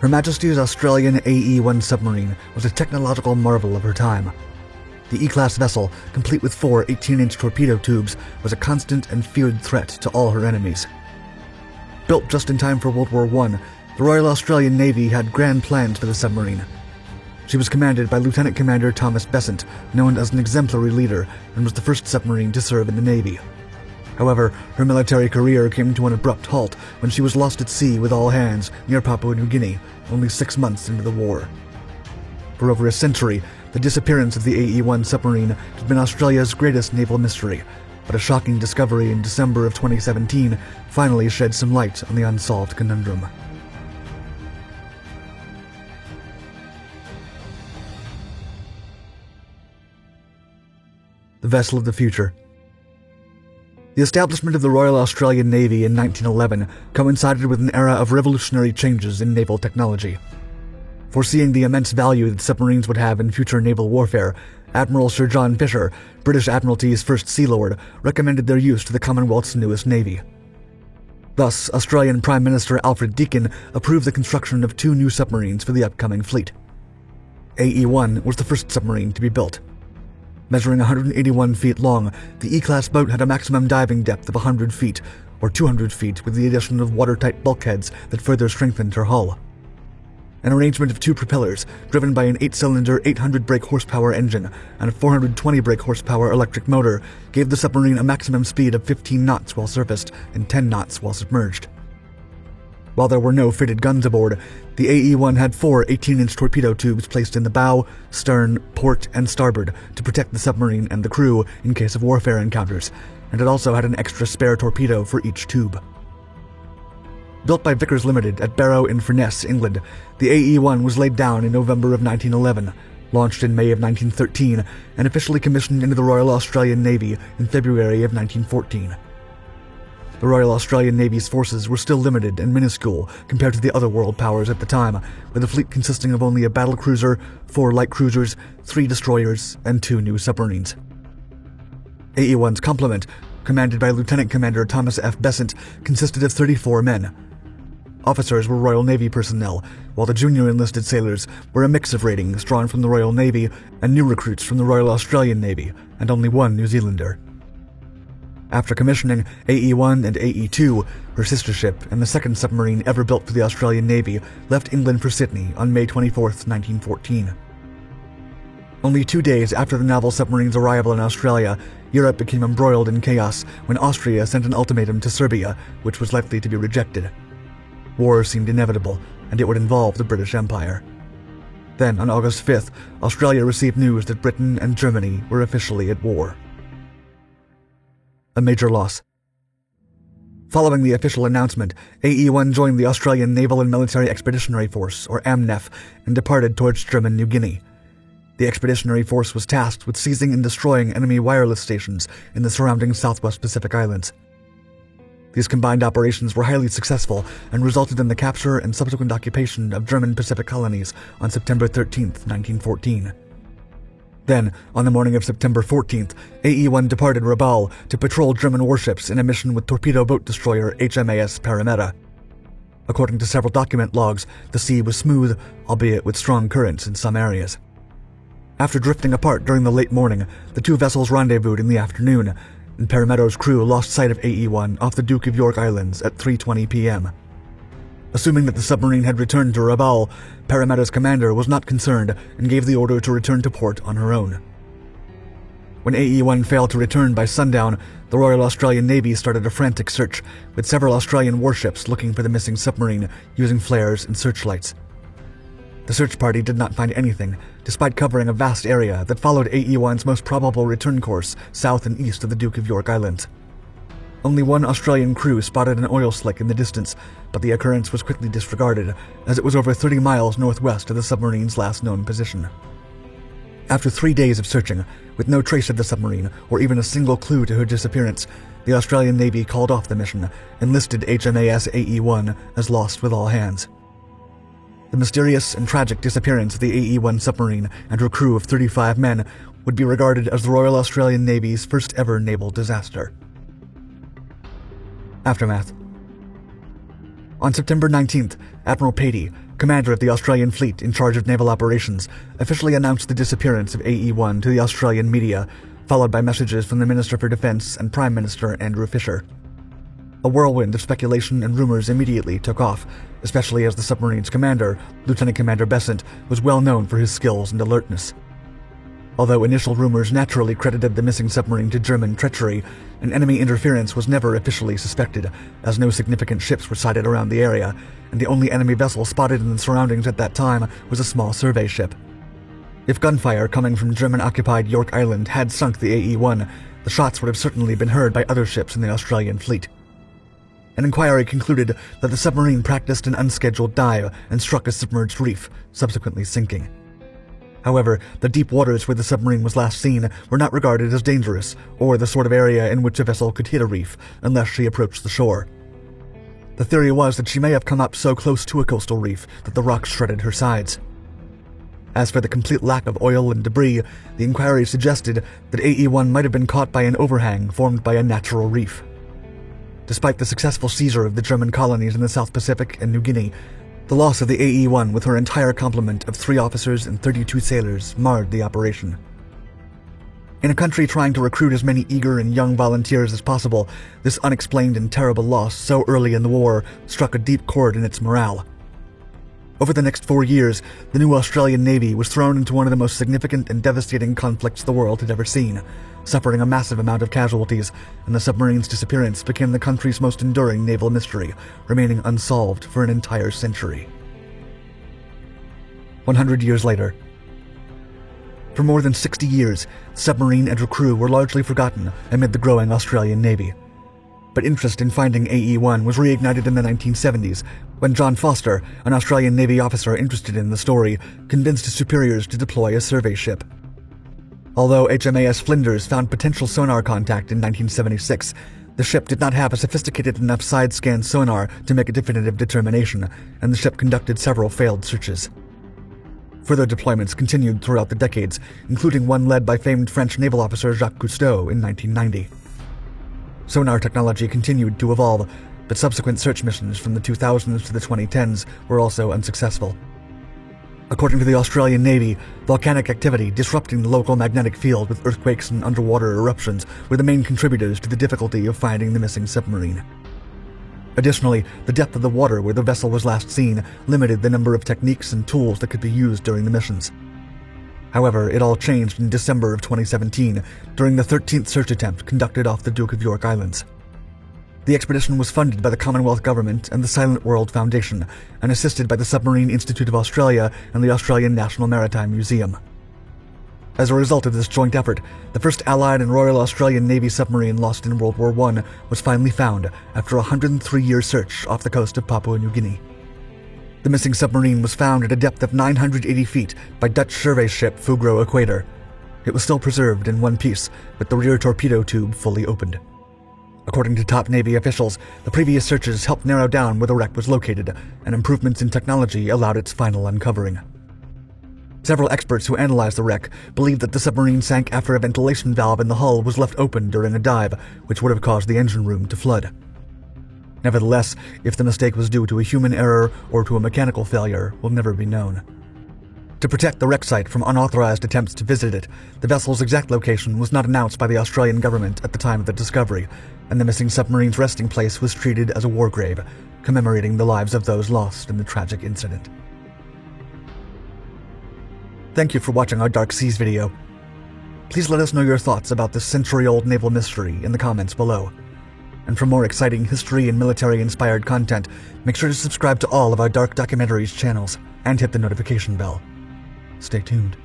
Her Majesty's Australian AE-1 submarine was a technological marvel of her time. The E-class vessel, complete with 4 18-inch torpedo tubes, was a constant and feared threat to all her enemies. Built just in time for World War I, the Royal Australian Navy had grand plans for the submarine. She was commanded by Lieutenant Commander Thomas Besant, known as an exemplary leader, and was the first submarine to serve in the Navy. However, her military career came to an abrupt halt when she was lost at sea with all hands near Papua New Guinea, only 6 months into the war. For over a century, the disappearance of the AE-1 submarine had been Australia's greatest naval mystery, but a shocking discovery in December of 2017 finally shed some light on the unsolved conundrum. The vessel of the future. The establishment of the Royal Australian Navy in 1911 coincided with an era of revolutionary changes in naval technology. Foreseeing the immense value that submarines would have in future naval warfare, Admiral Sir John Fisher, British Admiralty's first Sea Lord, recommended their use to the Commonwealth's newest navy. Thus, Australian Prime Minister Alfred Deakin approved the construction of 2 new submarines for the upcoming fleet. AE-1 was the first submarine to be built. Measuring 181 feet long, the E-class boat had a maximum diving depth of 100 feet, or 200 feet with the addition of watertight bulkheads that further strengthened her hull. An arrangement of 2 propellers, driven by an 8-cylinder 800 brake horsepower engine and a 420 brake horsepower electric motor, gave the submarine a maximum speed of 15 knots while surfaced and 10 knots while submerged. While there were no fitted guns aboard, the AE-1 had 4 18-inch torpedo tubes placed in the bow, stern, port, and starboard to protect the submarine and the crew in case of warfare encounters, and it also had an extra spare torpedo for each tube. Built by Vickers Limited at Barrow-in-Furness, England, the AE-1 was laid down in November of 1911, launched in May of 1913, and officially commissioned into the Royal Australian Navy in February of 1914. The Royal Australian Navy's forces were still limited and minuscule compared to the other world powers at the time, with a fleet consisting of only a battlecruiser, 4 light cruisers, 3 destroyers, and 2 new submarines. AE-1's complement, commanded by Lieutenant Commander Thomas F. Besant, consisted of 34 men. Officers were Royal Navy personnel, while the junior enlisted sailors were a mix of ratings drawn from the Royal Navy and new recruits from the Royal Australian Navy, and only 1 New Zealander. After commissioning, AE-1 and AE-2, her sister ship and the second submarine ever built for the Australian Navy, left England for Sydney on May 24, 1914. Only 2 days after the naval submarine's arrival in Australia, Europe became embroiled in chaos when Austria sent an ultimatum to Serbia, which was likely to be rejected. War seemed inevitable, and it would involve the British Empire. Then, on August 5th, Australia received news that Britain and Germany were officially at war. A major loss. Following the official announcement, AE-1 joined the Australian Naval and Military Expeditionary Force, or AMNEF, and departed towards German New Guinea. The Expeditionary Force was tasked with seizing and destroying enemy wireless stations in the surrounding Southwest Pacific Islands. These combined operations were highly successful and resulted in the capture and subsequent occupation of German Pacific colonies on September 13, 1914. Then, on the morning of September 14th, AE-1 departed Rabaul to patrol German warships in a mission with torpedo boat destroyer HMAS Parramatta. According to several document logs, the sea was smooth, albeit with strong currents in some areas. After drifting apart during the late morning, the 2 vessels rendezvoused in the afternoon, and Parramatta's crew lost sight of AE-1 off the Duke of York Islands at 3:20 p.m. Assuming that the submarine had returned to Rabaul, Parramatta's commander was not concerned and gave the order to return to port on her own. When AE-1 failed to return by sundown, the Royal Australian Navy started a frantic search, with several Australian warships looking for the missing submarine using flares and searchlights. The search party did not find anything, despite covering a vast area that followed AE-1's most probable return course south and east of the Duke of York Islands. Only 1 Australian crew spotted an oil slick in the distance, but the occurrence was quickly disregarded, as it was over 30 miles northwest of the submarine's last known position. After 3 days of searching, with no trace of the submarine or even a single clue to her disappearance, the Australian Navy called off the mission and listed HMAS AE-1 as lost with all hands. The mysterious and tragic disappearance of the AE-1 submarine and her crew of 35 men would be regarded as the Royal Australian Navy's first ever naval disaster. Aftermath. On September 19th, Admiral Patey, commander of the Australian fleet in charge of naval operations, officially announced the disappearance of AE-1 to the Australian media, followed by messages from the Minister for Defence and Prime Minister Andrew Fisher. A whirlwind of speculation and rumours immediately took off, especially as the submarine's commander, Lieutenant Commander Besant, was well known for his skills and alertness. Although initial rumours naturally credited the missing submarine to German treachery, an enemy interference was never officially suspected, as no significant ships were sighted around the area, and the only enemy vessel spotted in the surroundings at that time was a small survey ship. If gunfire coming from German-occupied York Island had sunk the AE-1, the shots would have certainly been heard by other ships in the Australian fleet. An inquiry concluded that the submarine practiced an unscheduled dive and struck a submerged reef, subsequently sinking. However, the deep waters where the submarine was last seen were not regarded as dangerous, or the sort of area in which a vessel could hit a reef unless she approached the shore. The theory was that she may have come up so close to a coastal reef that the rocks shredded her sides. As for the complete lack of oil and debris, the inquiry suggested that AE-1 might have been caught by an overhang formed by a natural reef. Despite the successful seizure of the German colonies in the South Pacific and New Guinea, the loss of the AE-1 with her entire complement of 3 officers and 32 sailors marred the operation. In a country trying to recruit as many eager and young volunteers as possible, this unexplained and terrible loss so early in the war struck a deep chord in its morale. Over the next 4 years, the new Australian Navy was thrown into one of the most significant and devastating conflicts the world had ever seen, suffering a massive amount of casualties, and the submarine's disappearance became the country's most enduring naval mystery, remaining unsolved for an entire century. 100 years later. For more than 60 years, the submarine and her crew were largely forgotten amid the growing Australian Navy. But interest in finding AE-1 was reignited in the 1970s, when John Foster, an Australian Navy officer interested in the story, convinced his superiors to deploy a survey ship. Although HMAS Flinders found potential sonar contact in 1976, the ship did not have a sophisticated enough side-scan sonar to make a definitive determination, and the ship conducted several failed searches. Further deployments continued throughout the decades, including one led by famed French naval officer Jacques Cousteau in 1990. Sonar technology continued to evolve, but subsequent search missions from the 2000s to the 2010s were also unsuccessful. According to the Australian Navy, volcanic activity disrupting the local magnetic field with earthquakes and underwater eruptions were the main contributors to the difficulty of finding the missing submarine. Additionally, the depth of the water where the vessel was last seen limited the number of techniques and tools that could be used during the missions. However, it all changed in December of 2017 during the 13th search attempt conducted off the Duke of York Islands. The expedition was funded by the Commonwealth Government and the Silent World Foundation, and assisted by the Submarine Institute of Australia and the Australian National Maritime Museum. As a result of this joint effort, the first Allied and Royal Australian Navy submarine lost in World War I was finally found after a 103-year search off the coast of Papua New Guinea. The missing submarine was found at a depth of 980 feet by Dutch survey ship Fugro Equator. It was still preserved in one piece, with the rear torpedo tube fully opened. According to top Navy officials, the previous searches helped narrow down where the wreck was located, and improvements in technology allowed its final uncovering. Several experts who analyzed the wreck believed that the submarine sank after a ventilation valve in the hull was left open during a dive, which would have caused the engine room to flood. Nevertheless, if the mistake was due to a human error or to a mechanical failure will never be known. To protect the wreck site from unauthorized attempts to visit it, the vessel's exact location was not announced by the Australian government at the time of the discovery, and the missing submarine's resting place was treated as a war grave, commemorating the lives of those lost in the tragic incident. Thank you for watching our Dark Seas video. Please let us know your thoughts about this century-old naval mystery in the comments below. And for more exciting history and military-inspired content, make sure to subscribe to all of our Dark Documentaries channels and hit the notification bell. Stay tuned.